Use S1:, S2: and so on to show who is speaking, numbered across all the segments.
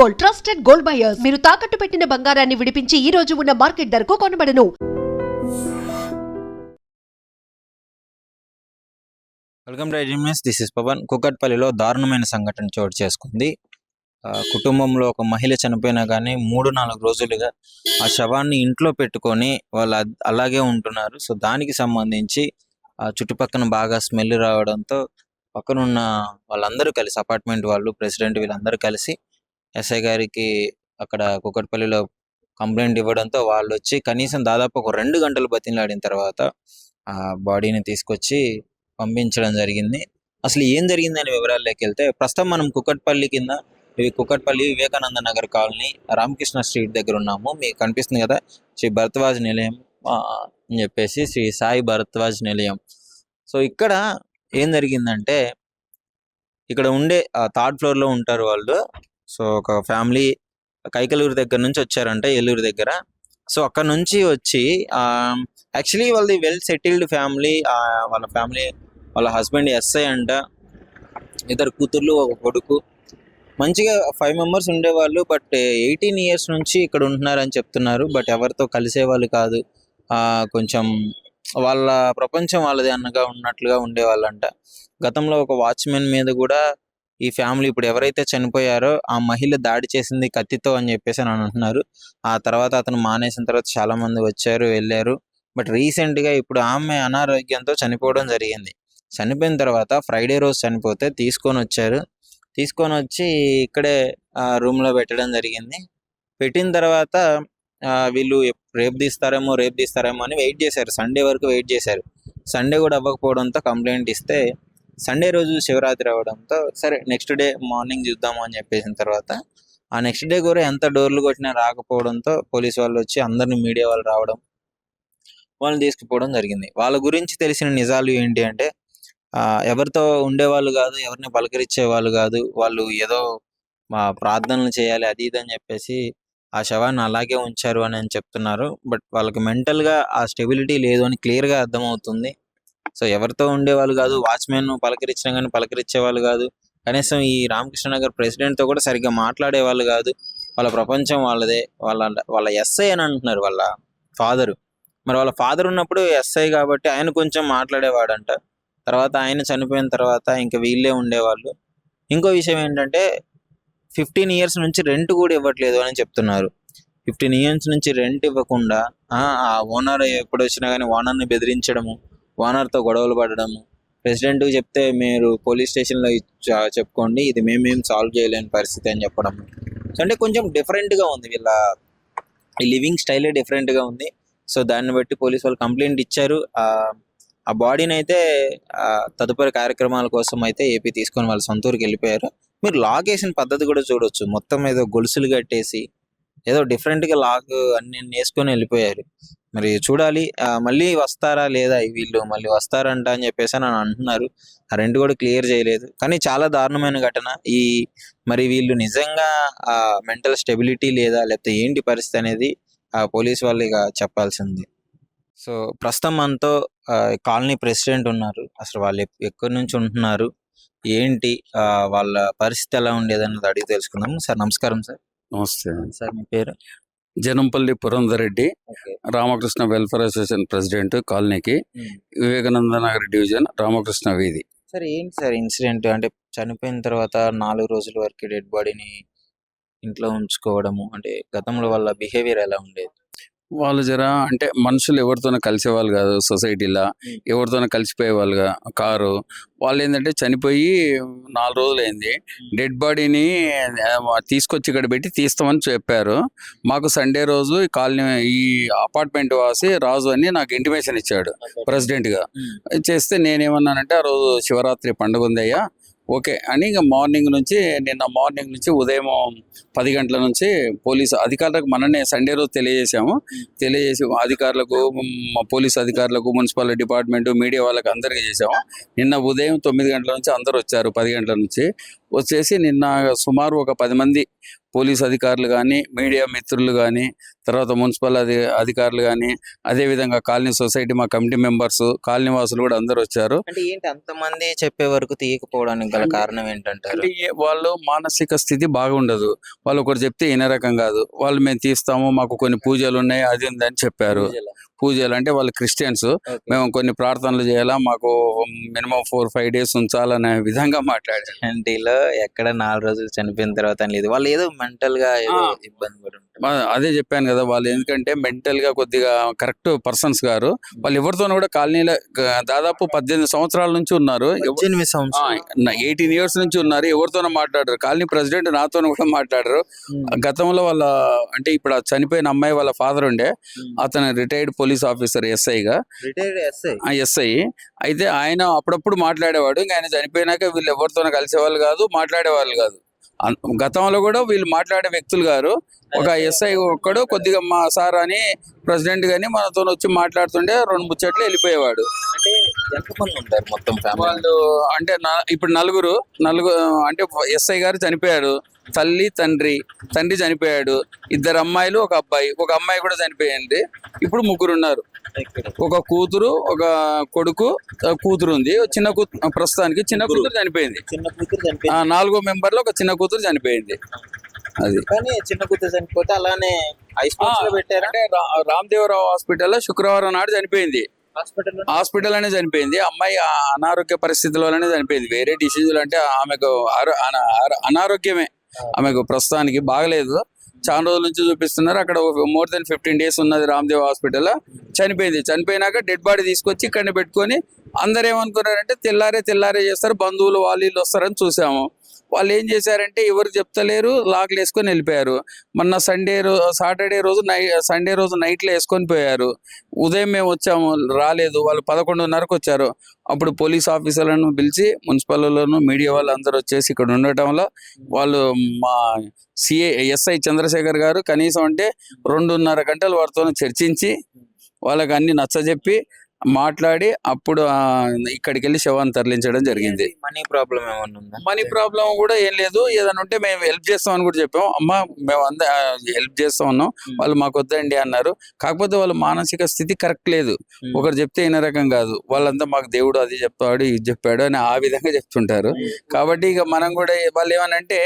S1: Gold, trusted gold buyers. మీరు తాకట్టు పెట్టిన బంగారాన్ని విడిపించి ఈ రోజు ఉన్న మార్కెట్ ధరకు కొనబడను.
S2: Welcome to iDream news. This is Pavan. కుకట్పల్లిలో దారుణమైన సంఘటన చోటు చేసుకుంది. కుటుంబంలో ఒక మహిళ చనిపోయినా కానీ 3-4 రోజులుగా ఆ శవాన్ని ఇంట్లో పెట్టుకొని వాళ్ళు అలాగే ఉంటున్నారు. సో దానికి సంబంధించి చుట్టుపక్కన బాగా స్మెల్ రావడంతో పక్కనున్న వాళ్ళందరూ కలిసి, అపార్ట్మెంట్ వాళ్ళు, ప్రెసిడెంట్, వీళ్ళందరూ కలిసి ఎస్ఐ గారికి అక్కడ కుకట్పల్లిలో కంప్లైంట్ ఇవ్వడంతో వాళ్ళు వచ్చి కనీసం దాదాపు ఒక 2 గంటలు బతిమలాడిన తర్వాత ఆ బాడీని తీసుకొచ్చి పంపించడం జరిగింది. అసలు ఏం జరిగిందని వివరాల్లోకి వెళ్తే, ప్రస్తుతం మనం కుకట్పల్లి కింద, కుకట్పల్లి వివేకానంద నగర్ కాలనీ రామకృష్ణ స్ట్రీట్ దగ్గర ఉన్నాము. మీకు కనిపిస్తుంది కదా, శ్రీ భరద్వాజ్ నిలయం అని చెప్పేసి, శ్రీ సాయి భరద్వాజ్ నిలయం. సో ఇక్కడ ఏం జరిగిందంటే, ఇక్కడ ఉండే 3rd ఫ్లోర్లో ఉంటారు వాళ్ళు. సో ఒక ఫ్యామిలీ కైకలూరు దగ్గర నుంచి వచ్చారంట, ఏలూరు దగ్గర. సో అక్కడ నుంచి వచ్చి యాక్చువల్లీ వాళ్ళది వెల్ సెటిల్డ్ ఫ్యామిలీ. వాళ్ళ ఫ్యామిలీ, వాళ్ళ హస్బెండ్ ఎస్ఐ అంట, 2 కూతుర్లు, 1 కొడుకు. మంచిగా 5 మెంబర్స్ ఉండేవాళ్ళు. బట్ 18 ఇయర్స్ నుంచి ఇక్కడ ఉంటున్నారని చెప్తున్నారు. బట్ ఎవరితో కలిసేవాళ్ళు కాదు. కొంచెం వాళ్ళ ప్రపంచం వాళ్ళది అన్నగా ఉన్నట్లుగా ఉండేవాళ్ళంట. గతంలో ఒక వాచ్మెన్ మీద కూడా ఈ ఫ్యామిలీ, ఇప్పుడు ఎవరైతే చనిపోయారో ఆ మహిళ దాడి చేసింది కత్తితో అని చెప్పేసి అని అంటున్నారు. ఆ తర్వాత అతను మానేసిన తర్వాత చాలా మంది వచ్చారు, వెళ్ళారు. బట్ రీసెంట్గా ఇప్పుడు ఆమె అనారోగ్యంతో చనిపోవడం జరిగింది. చనిపోయిన తర్వాత ఫ్రైడే రోజు చనిపోతే తీసుకొని వచ్చి ఇక్కడే రూమ్లో పెట్టడం జరిగింది. పెట్టిన తర్వాత వీళ్ళు రేపు తీస్తారేమో అని వెయిట్ చేశారు. సండే వరకు వెయిట్ చేశారు. సండే కూడా అవ్వకపోవడంతో కంప్లైంట్ ఇస్తే, సండే రోజు శివరాత్రి అవ్వడంతో సరే నెక్స్ట్ డే మార్నింగ్ చూద్దాము అని చెప్పేసిన తర్వాత ఆ నెక్స్ట్ డే కూడా ఎంత డోర్లు కొట్టినా రాకపోవడంతో పోలీసు వాళ్ళు వచ్చి, అందరిని మీడియా వాళ్ళు రావడం, వాళ్ళని తీసుకుపోవడం జరిగింది. వాళ్ళ గురించి తెలిసిన నిజాలు ఏంటి అంటే, ఎవరితో ఉండేవాళ్ళు కాదు, ఎవరిని పలకరించే వాళ్ళు కాదు. వాళ్ళు ఏదో ప్రార్థనలు చేయాలి అది ఇది అని చెప్పేసి ఆ శవాన్ని అలాగే ఉంచారు అని చెప్తున్నారు. బట్ వాళ్ళకి మెంటల్గా ఆ స్టెబిలిటీ లేదు అని క్లియర్గా అర్థమవుతుంది. సో ఎవరితో ఉండేవాళ్ళు కాదు, వాచ్మెన్ పలకరించినా కానీ పలకరించే వాళ్ళు కాదు. కనీసం ఈ రామకృష్ణ నగర్ ప్రెసిడెంట్తో కూడా సరిగ్గా మాట్లాడే వాళ్ళు కాదు. వాళ్ళ ప్రపంచం వాళ్ళదే. వాళ్ళ ఎస్ఐ అని అంటున్నారు, వాళ్ళ ఫాదరు. మరి వాళ్ళ ఫాదర్ ఉన్నప్పుడు ఎస్ఐ కాబట్టి ఆయన కొంచెం మాట్లాడేవాడంట. తర్వాత ఆయన చనిపోయిన తర్వాత ఇంకా వీళ్ళే ఉండేవాళ్ళు. ఇంకో విషయం ఏంటంటే, 15 ఇయర్స్ నుంచి రెంట్ కూడా ఇవ్వట్లేదు అని చెప్తున్నారు. 15 ఇయర్స్ నుంచి రెంట్ ఇవ్వకుండా ఆ ఓనర్ ఎప్పుడు వచ్చినా కానీ ఓనర్ని బెదిరించడము, ఓనర్తో గొడవలు పడడము, ప్రెసిడెంట్కి చెప్తే మీరు పోలీస్ స్టేషన్లో చెప్పుకోండి, ఇది మేమేం సాల్వ్ చేయలేని పరిస్థితి అని చెప్పడం. అంటే కొంచెం డిఫరెంట్గా ఉంది, వీళ్ళ లివింగ్ స్టైలే డిఫరెంట్గా ఉంది. సో దాన్ని బట్టి పోలీసు వాళ్ళు కంప్లైంట్ ఇచ్చారు. ఆ బాడీని అయితే తదుపరి కార్యక్రమాల కోసం అయితే ఏపీ తీసుకొని వాళ్ళ సొంత ఊరికి వెళ్ళిపోయారు. మీరు లాక్ వేసిన పద్ధతి కూడా చూడొచ్చు. మొత్తం ఏదో గొలుసులు కట్టేసి ఏదో డిఫరెంట్గా లాక్ అన్ని వేసుకొని వెళ్ళిపోయారు. మరి చూడాలి మళ్ళీ వస్తారా లేదా, వీళ్ళు మళ్ళీ వస్తారంట అని చెప్పేసి అని అంటున్నారు. ఆ రెండు కూడా క్లియర్ చేయలేదు. కానీ చాలా దారుణమైన ఘటన. మరి వీళ్ళు నిజంగా మెంటల్ స్టెబిలిటీ లేదా, లేకపోతే ఏంటి పరిస్థితి అనేది పోలీస్ వాళ్ళు ఇక చెప్పాల్సింది. సో ప్రస్తుతం మనతో కాలనీ ప్రెసిడెంట్ ఉన్నారు. అసలు వాళ్ళు ఎక్కడి నుంచి ఉంటున్నారు, ఏంటి, వాళ్ళ పరిస్థితి ఎలా ఉండేది అన్నది అడిగి తెలుసుకుందాం. సార్ నమస్కారం. సార్
S3: నమస్తే
S2: సార్, మీ పేరు?
S3: Janampalli Purandhar Reddy, Ramakrishna welfare association president, కాలనీకి, వివేకానంద నగర్ డివిజన్, రామకృష్ణ వీధి.
S2: సార్ ఏంటి సార్ ఇన్సిడెంట్? అంటే చనిపోయిన తర్వాత 4 రోజుల వరకు డెడ్ బాడీని ఇంట్లో ఉంచుకోవడము, అంటే గతంలో వాళ్ళ బిహేవియర్ ఎలా ఉండేది?
S3: వాళ్ళు అంటే మనుషులు ఎవరితోనో కలిసేవాళ్ళు కాదు. సొసైటీలో ఎవరితోనో కలిసిపోయేవాళ్ళుగా కారు. వాళ్ళు ఏంటంటే చనిపోయి 4 రోజులు అయింది. డెడ్ బాడీని తీసుకొచ్చి ఇక్కడ పెట్టి తీస్తామని చెప్పారు. మాకు సండే రోజు ఈ కాలనీ, ఈ అపార్ట్మెంట్ వాసి రాజు అని నాకు ఇంటిమేషన్ ఇచ్చాడు ప్రెసిడెంట్గా. చేస్తే నేనేమన్నానంటే, ఆ రోజు శివరాత్రి పండుగ ఉందయ్యా, ఓకే అని నిన్న మార్నింగ్ నుంచి ఉదయం 10 గంటల నుంచి పోలీసు అధికారులకు మననే సండే రోజు తెలియజేసి అధికారులకు, పోలీసు అధికారులకు, మున్సిపల్ డిపార్ట్మెంట్, మీడియా వాళ్ళకి అందరికీ చేసాము. నిన్న ఉదయం 9 గంటల నుంచి అందరూ వచ్చారు. 10 గంటల నుంచి వచ్చేసి నిన్న సుమారు ఒక 10 మంది పోలీస్ అధికారులు కానీ, మీడియా మిత్రులు కానీ, తర్వాత మున్సిపల్ అధికారులు కానీ, అదేవిధంగా కాలనీ సొసైటీ మా కమిటీ మెంబర్స్, కాలనీ వాసులు కూడా అందరూ వచ్చారు.
S2: అంటే ఏంటి అంతమంది చెప్పే వరకు తీయకపోవడానికి గల కారణం ఏంటంటారు?
S3: అంటే వాళ్ళు మానసిక స్థితి బాగుండదు. వాళ్ళు ఒకటి చెప్తే ఇనే రకం కాదు. వాళ్ళు మేము తీస్తాము, మాకు కొన్ని పూజలు ఉన్నాయి, అది ఉందని చెప్పారు. పూజలు అంటే వాళ్ళు క్రిస్టియన్స్, మేము కొన్ని ప్రార్థనలు చేయాలా, మాకు మినిమం 4-5 డేస్ ఉంచాలనే విధంగా మాట్లాడారు.
S2: ఇంటిలో ఎక్కడ 4 రోజులు చనిపోయిన తర్వాత లేదు, వాళ్ళు ఏదో మెంటల్ గా ఏదో ఇబ్బంది పడి ఉంటారు.
S3: అదే చెప్పాను కదా, వాళ్ళు ఎందుకంటే మెంటల్ గా కొద్దిగా కరెక్ట్ పర్సన్స్ గారు. వాళ్ళు ఎవరితోనూ కూడా కాలనీలో దాదాపు 18 సంవత్సరాల నుంచి ఉన్నారు. 18 ఇయర్స్ నుంచి ఉన్నారు. ఎవరితోనో మాట్లాడరు. కాలనీ ప్రెసిడెంట్ నాతో కూడా మాట్లాడరు. గతంలో వాళ్ళ అంటే ఇప్పుడు ఆ చనిపోయిన అమ్మాయి వాళ్ళ ఫాదర్ ఉండే, అతను రిటైర్డ్ పోలీస్ ఆఫీసర్, ఎస్ఐగా. ఎస్ఐ అయితే ఆయన అప్పుడప్పుడు మాట్లాడేవాడు. ఇంకా ఆయన చనిపోయినాక వీళ్ళు ఎవరితోనో కలిసేవాళ్ళు కాదు, మాట్లాడేవాళ్ళు కాదు. గతంలో కూడా వీళ్ళు మాట్లాడే వ్యక్తులు గారు. ఒక ఎస్ఐ ఒక్కడు కొద్దిగా మా సార్ అని ప్రెసిడెంట్ గాని మనతో వచ్చి మాట్లాడుతుంటే 2 ముచ్చట్లు వెళ్ళిపోయేవాడు.
S2: అంటే ఎంతమంది ఉంటారు మొత్తం ఫ్యామిలీ?
S3: వాళ్ళు అంటే ఇప్పుడు నలుగురు అంటే ఎస్ఐ గారు చనిపోయాడు. తల్లి తండ్రి చనిపోయాడు. 2 అమ్మాయిలు, ఒక అబ్బాయి. ఒక అమ్మాయి కూడా చనిపోయింది. ఇప్పుడు 3 ఉన్నారు. ఒక కూతురు, ఒక కొడుకు, కూతురు ఉంది. చిన్న కూతురు ప్రస్తుతానికి చిన్న కూతురు చనిపోయింది. 4వ మెంబర్ లో ఒక చిన్న కూతురు చనిపోయింది. అది
S2: కానీ చిన్న కూతురు చనిపోతే అలానే పెట్టారు.
S3: అంటే రామదేవరావు హాస్పిటల్లో శుక్రవారం నాడు చనిపోయింది. హాస్పిటల్ అనే చనిపోయింది. అమ్మాయి అనారోగ్య పరిస్థితుల వల్లనే చనిపోయింది. వేరే డిసీజులు అంటే ఆమెకు అనారోగ్యమే. ఆమెకు ప్రస్తుతానికి బాగలేదు. చాలా రోజుల నుంచి చూపిస్తున్నారు. అక్కడ మోర్ దెన్ 15 డేస్ ఉన్నది రామదేవ్ హాస్పిటల్. చనిపోయినాక డెడ్ బాడీ తీసుకొచ్చి ఇక్కడనే పెట్టుకొని అందరు ఏమనుకున్నారంటే తెల్లారే చేస్తారు, బంధువులు వాళ్ళు వీళ్ళు వస్తారని చూసాము. వాళ్ళు ఏం చేశారంటే ఎవరు చెప్తలేరు, లాక్లు వేసుకొని వెళ్ళిపోయారు. మొన్న సండే రోజు నైట్లో వేసుకొని పోయారు. ఉదయం మేము వచ్చాము, రాలేదు. వాళ్ళు 11:30కు వచ్చారు. అప్పుడు పోలీస్ ఆఫీసర్లను పిలిచి మున్సిపల్లోను మీడియా వాళ్ళు అందరూ వచ్చేసి ఇక్కడ ఉండటంలో వాళ్ళు మా ఎస్ఐ చంద్రశేఖర్ గారు కనీసం అంటే 2.5 గంటలు వారితో చర్చించి వాళ్ళకి అన్ని నచ్చజెప్పి మాట్లాడి అప్పుడు ఇక్కడికి వెళ్ళి శవాన్ని తరలించడం జరిగింది.
S2: మనీ ప్రాబ్లం ఏమన్నా ఉందా?
S3: మనీ ప్రాబ్లం కూడా ఏం లేదు. ఏదైనా ఉంటే మేము హెల్ప్ చేస్తామని కూడా చెప్పాం. అమ్మ మేము హెల్ప్ చేస్తా ఉన్నాం, వాళ్ళు మాకు వద్దండి అన్నారు. కాకపోతే వాళ్ళ మానసిక స్థితి కరెక్ట్ లేదు. ఒకరు చెప్తే ఇన్న రకం కాదు. వాళ్ళంతా మాకు దేవుడు అది చెప్తాడు, ఇది చెప్పాడు అని ఆ విధంగా చెప్తుంటారు. కాబట్టి ఇక మనం కూడా వాళ్ళు ఏమనంటే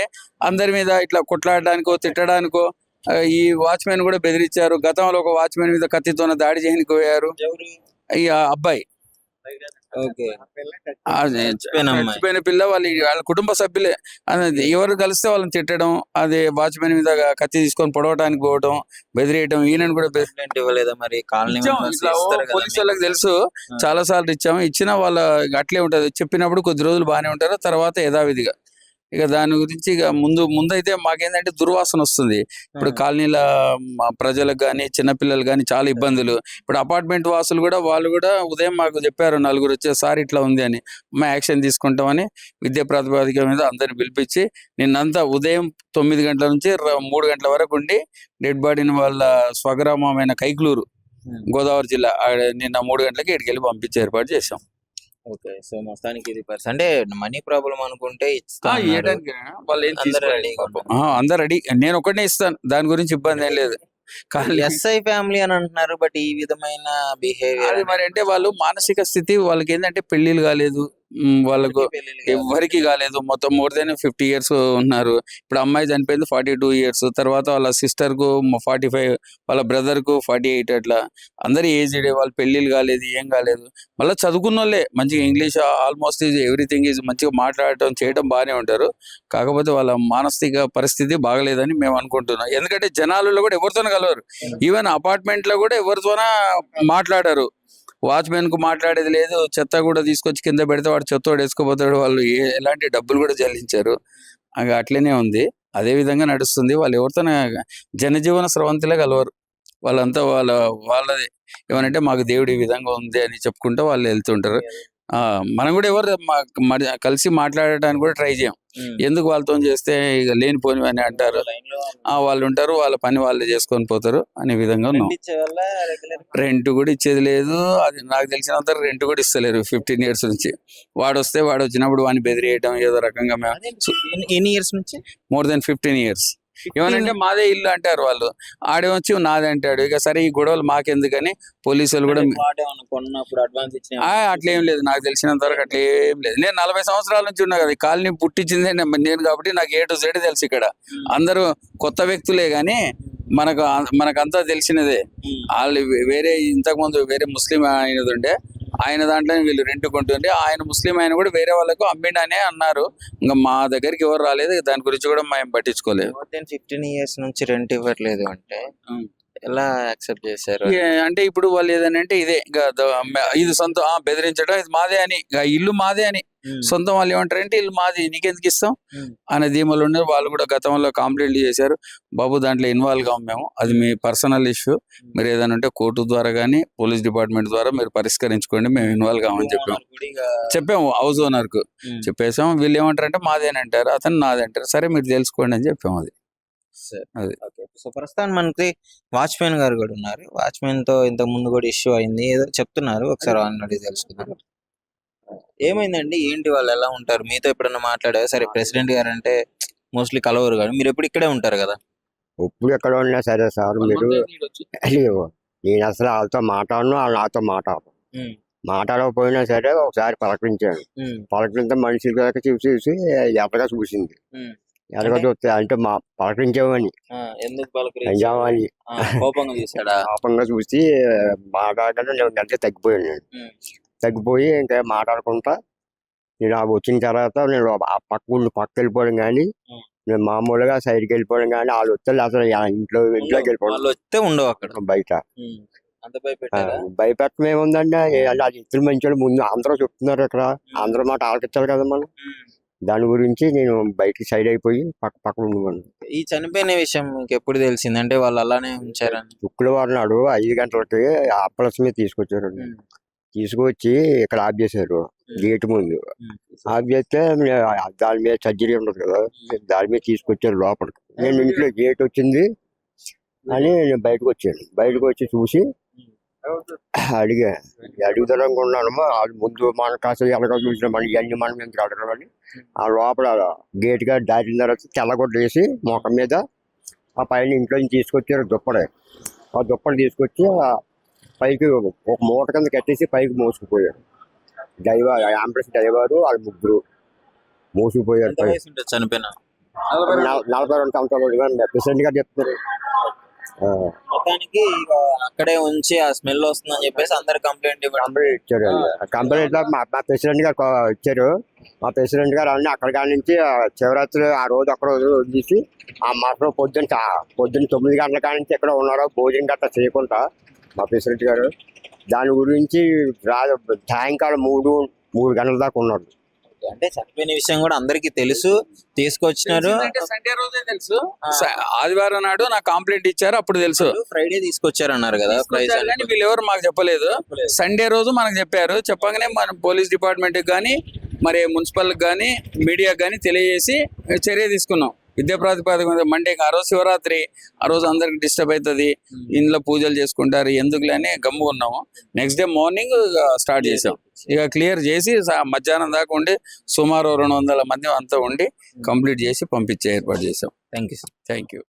S3: అందరి మీద ఇట్లా కొట్లాడడానికో తిట్టడానికో ఈ వాచ్మెన్ కూడా బెదిరించారు. గతంలో ఒక వాచ్మెన్ మీద కత్తితో దాడి చేయడానికి పోయారు. ఈ అబ్బాయి చచ్చిపోయిన పిల్ల వాళ్ళ కుటుంబ సభ్యులే. ఎవరు కలిస్తే వాళ్ళని తిట్టడం, అదే వాచ్మెన్ మీద కత్తి తీసుకొని పొడవటానికి పోవడం, బెదిరియటం. ఈయనను కూడా
S2: ఇవ్వలేదా మరి?
S3: పోలీసు వాళ్ళకి తెలుసు, చాలా సార్లు ఇచ్చిన వాళ్ళ అట్లే ఉంటది. చెప్పినప్పుడు కొద్ది రోజులు బాగానే ఉంటారు, తర్వాత యథావిధిగా ఇక దాని గురించి ఇక ముందైతే మాకేంటంటే దుర్వాసన వస్తుంది. ఇప్పుడు కాలనీల ప్రజలకు కానీ చిన్నపిల్లలు కానీ చాలా ఇబ్బందులు. ఇప్పుడు అపార్ట్మెంట్ వాసులు కూడా వాళ్ళు కూడా ఉదయం మాకు చెప్పారు, 4 వచ్చేసారి ఇట్లా ఉంది అని. మా యాక్షన్ తీసుకుంటామని విద్యా ప్రాతిపదిక మీద అందరిని పిలిపించి నిన్నంతా ఉదయం 9 గంటల నుంచి 3 గంటల వరకు ఉండి డెడ్ బాడీని వాళ్ళ స్వగ్రామమైన కైక్లూరు, గోదావరి జిల్లా, నిన్న 3 గంటలకి ఇక్కడికి వెళ్ళి పంపించే ఏర్పాటు చేసాం.
S2: ఓకే, సో మొత్తానికి ఇది అంటే మనీ ప్రాబ్లం అనుకుంటే
S3: వాళ్ళు అందరు రెడీ. నేను ఒకటే ఇస్తాను, దాని గురించి ఇబ్బంది ఏం లేదు.
S2: కానీ ఎస్ఐ ఫ్యామిలీ అని అంటున్నారు, బట్ ఈ విధమైన బిహేవియర్
S3: మరి అంటే వాళ్ళు మానసిక స్థితి వాళ్ళకి ఏంటంటే పెళ్లిళ్ళు కాలేదు, వాళ్ళకు ఎవరికి కాలేదు. మొత్తం మోర్ దెన్ 50 ఇయర్స్ ఉన్నారు. ఇప్పుడు అమ్మాయి చనిపోయింది 42 ఇయర్స్. తర్వాత వాళ్ళ సిస్టర్ కు 45, వాళ్ళ బ్రదర్ కు 48. అట్లా అందరు ఏజ్డ్. వాళ్ళు పెళ్లిళ్ళు కాలేదు, ఏం కాలేదు. మళ్ళీ చదువుకున్న వాళ్ళే, మంచిగా ఇంగ్లీష్ ఆల్మోస్ట్ ఎవ్రీథింగ్ ఈజ్ మంచిగా మాట్లాడటం చేయడం బాగానే ఉంటారు. కాకపోతే వాళ్ళ మానసిక పరిస్థితి బాగలేదని మేము అనుకుంటున్నాం. ఎందుకంటే జనాలలో కూడా ఎవరితోనూ కలవరు. ఈవెన్ అపార్ట్మెంట్ లో కూడా ఎవరితోనా మాట్లాడారు. వాచ్మెన్ కు మాట్లాడేది లేదు. చెత్త కూడా తీసుకొచ్చి కింద పెడితే వాడు చెత్త వేసుకోపోతాడు. వాళ్ళు ఎలాంటి డబ్బులు కూడా చెల్లించారు. అట్లనే ఉంది, అదే విధంగా నడుస్తుంది. వాళ్ళు ఎవరితో జనజీవన స్రవంతిలో కలవరు. వాళ్ళంతా వాళ్ళదే ఏమనంటే మాకు దేవుడు ఈ విధంగా ఉంది అని చెప్పుకుంటూ వాళ్ళు వెళ్తుంటారు. మనం కూడా ఎవరు కలిసి మాట్లాడటానికి కూడా ట్రై చేయం. ఎందుకు వాళ్ళతో చేస్తే ఇక లేనిపోని అని అంటారు. వాళ్ళు ఉంటారు, వాళ్ళ పని వాళ్ళు చేసుకొని పోతారు అనే విధంగా ఉన్నాం. రెంట్ కూడా ఇచ్చేది లేదు. అది నాకు తెలిసినంత రెంట్ కూడా ఇస్తలేరు 15 years నుంచి. వాడు వచ్చినప్పుడు వాడిని బెదిరియటం ఏదో రకంగా
S2: ఎన్ని ఇయర్స్ నుంచి?
S3: More than 15 years. ఏమనంటే మాదే ఇల్లు అంటారు వాళ్ళు, ఆడేమొచ్చి నాదే అంటాడు. ఇక సరే ఈ గొడవలు మాకెందుకని పోలీసులు కూడా అట్లేం లేదు. నాకు తెలిసినంత వరకు అట్లేం లేదు. నేను 40 సంవత్సరాల నుంచి ఉన్నా కదా, ఈ కాలనీ పుట్టించిందే నేను కాబట్టి నాకు A to Z తెలుసు. ఇక్కడ అందరూ కొత్త వ్యక్తులే గాని మనకంతా తెలిసినదే. వాళ్ళు వేరే ఇంతకుముందు వేరే ముస్లిం అయినది ఉండే, ఆయన దాంట్లో వీళ్ళు రెంట్ కొంటుండే. ఆయన ముస్లిం ఆయన కూడా వేరే వాళ్ళకు అమ్మిండనే అన్నారు. ఇంకా మా దగ్గరికి ఎవరు రాలేదు, దాని గురించి కూడా మేము పట్టించుకోలేదు.
S2: 15 years నుంచి రెంట్ ఇవ్వట్లేదు అంటే ఎలా యాక్సెప్ట్ చేశారు?
S3: అంటే ఇప్పుడు వాళ్ళు ఏదనంటే ఇదే ఇది సొంతం బెదిరించడం, ఇది మాదే అని, ఇల్లు మాదే అని సొంతం. వాళ్ళు ఏమంటారంటే ఇల్లు మాది, నీకెందుకు ఇస్తాం అనే ధీమలు ఉన్నారు. వాళ్ళు కూడా గతంలో కంప్లైంట్ చేశారు, బాబు దాంట్లో ఇన్వాల్వ్ కావు మేము, అది మీ పర్సనల్ ఇష్యూ, మీరు ఏదైనా ఉంటే కోర్టు ద్వారా కానీ పోలీస్ డిపార్ట్మెంట్ ద్వారా మీరు పరిష్కరించుకోండి, మేము ఇన్వాల్వ్ కావని చెప్పాము హౌస్ ఓనర్ కు చెప్పేసాం. వీళ్ళు ఏమంటారంటే మాదేనంటారు, అతను నాదంటారు. సరే మీరు తెలుసుకోండి అని చెప్పాము. అది
S2: సో ప్రస్తుతం మనకి వాచ్మెన్ గారు కూడా ఉన్నారు. వాచ్మెన్ తో ఇంతకు ముందు కూడా ఇష్యూ అయింది ఏదో చెప్తున్నారు, ఒకసారి ఆల్రెడీ తెలుసుకున్నారు. ఏమైందండి, ఏంటి, వాళ్ళు ఎలా ఉంటారు? మీతో ఎప్పుడన్నా మాట్లాడారు? సరే ప్రెసిడెంట్ గారు అంటే మోస్ట్లీ కలవరు, కానీ మీరు ఎప్పుడు ఇక్కడే ఉంటారు కదా.
S4: ఇప్పుడు ఎక్కడ ఉన్నా సరే సార్, మీరు నేను అసలు వాళ్ళతో మాట్లాడను, వాళ్ళు నాతో మాట్లాడకపోయినా సరే ఒకసారి పలకరించాను. పలకరించే మనుషులు చూసి ఎర్రగా చూసింది. ఎర్రగా చూస్తే అంటే పలకరించామని కోపంగా చూసి మాట్లాడకుండా నేను తగ్గిపోయి ఇంకా మాట్లాడుకుంటా నేను వచ్చిన తర్వాత నేను పక్క వెళ్ళిపోవడం కానీ, నేను మామూలుగా సైడ్కి వెళ్ళిపోవడం కానీ, వాళ్ళు వస్తే అసలు ఇంట్లోకి వెళ్ళిపోవడం
S2: ఉండవు అక్కడ
S4: బయట. భయపెట్టడం ఏముందండి, అది ఇద్దరు మంచి ముందు అందరూ చెప్తున్నారు, ఇక్కడ అందరూ మాట ఆలకించాలి కదా మనం. దాని గురించి నేను బయటికి సైడ్ అయిపోయి పక్కన ఉండమను.
S2: ఈ చనిపోయిన విషయం మీకు ఎప్పుడు తెలిసింది? అంటే వాళ్ళు అలానే ఉంచారని
S4: శుక్రవారం నాడు 5 గంటలకి అప్పలస్ మీద తీసుకొచ్చారు. తీసుకొచ్చి ఇక్కడ ఆఫ్ చేశారు గేట్ ముందు. ఆఫ్ చేస్తే దాని మీద సర్జరీ ఉండదు కదా, దాని మీద తీసుకొచ్చారు లోపలికి. నేను ఇంట్లో గేట్ వచ్చింది అని నేను బయటకు వచ్చాను. బయటకు వచ్చి చూసి అడుగుదనుకున్నాను. అది ముందు మన కాస్త ఎలాగో చూసిన మన ఇవన్నీ మనం ఎందుకు అడగమని ఆ లోపల గేట్ గా దాటిన తర్వాత తెల్లగొడ్డ వేసి మొఖం మీద ఆ పైన ఇంట్లో నుంచి తీసుకొచ్చారు దుప్పడే. ఆ దుప్పటి తీసుకొచ్చి పైకి ఒక మూట కింద కట్టేసి పైకి మోసుకుపోయారు. అంబులెన్స్ డ్రైవరు వాళ్ళు ముగ్గురు మోసుకుపోయారు.
S2: చనిపోయిన
S4: 42 సంవత్సరాలు ప్రెసిడెంట్ గారు చెప్తున్నారు.
S2: మొత్తానికి అక్కడే ఉంచి ఆ స్మెల్ వస్తుందని చెప్పేసి అందరు కంప్లైంట్
S4: ఇచ్చారు. కంప్లైంట్ మా ప్రెసిడెంట్ గారు ఇచ్చారు. మా ప్రెసిడెంట్ గారు అన్నీ అక్కడ కాడి నుంచి శివరాత్రి ఆ రోజు ఒక్క రోజు తీసి ఆ మాసం పొద్దున్న 9 గంటల కాడి నుంచి ఎక్కడ ఉన్నారో భోజనం గట్రా చేయకుండా మా ప్రెసిడెంట్ గారు. దాని గురించి సాయంకాలం 3 గంటల దాకా ఉన్నారు.
S2: అంటే చనిపోయిన విషయం కూడా అందరికి తెలుసు, తీసుకొచ్చినారు.
S3: సండే రోజే తెలుసు, ఆదివారం నాడు నాకు కంప్లైంట్ ఇచ్చారు, అప్పుడు తెలుసు.
S2: ఫ్రైడే తీసుకొచ్చారు అన్నారు కదా,
S3: వీళ్ళు ఎవరు మాకు చెప్పలేదు. సండే రోజు మనకు చెప్పారు. చెప్పగానే మనం పోలీస్ డిపార్ట్మెంట్ కానీ మరి మున్సిపల్ కానీ మీడియాకి కానీ తెలియజేసి చర్య తీసుకున్నాం. విద్యా ప్రాతిపదిక మీద మండే ఆ రోజు శివరాత్రి, ఆ రోజు అందరికి డిస్టర్బ్ అవుతుంది, ఇంట్లో పూజలు చేసుకుంటారు, ఎందుకులే అని గమ్ము ఉన్నాము. నెక్స్ట్ డే మార్నింగ్ స్టార్ట్ చేసాం. ఇక క్లియర్ చేసి మధ్యాహ్నం దాకా ఉండి సుమారు 200 మంది అంతా ఉండి కంప్లీట్ చేసి పంపించే ఏర్పాటు చేసాం.
S2: Thank you.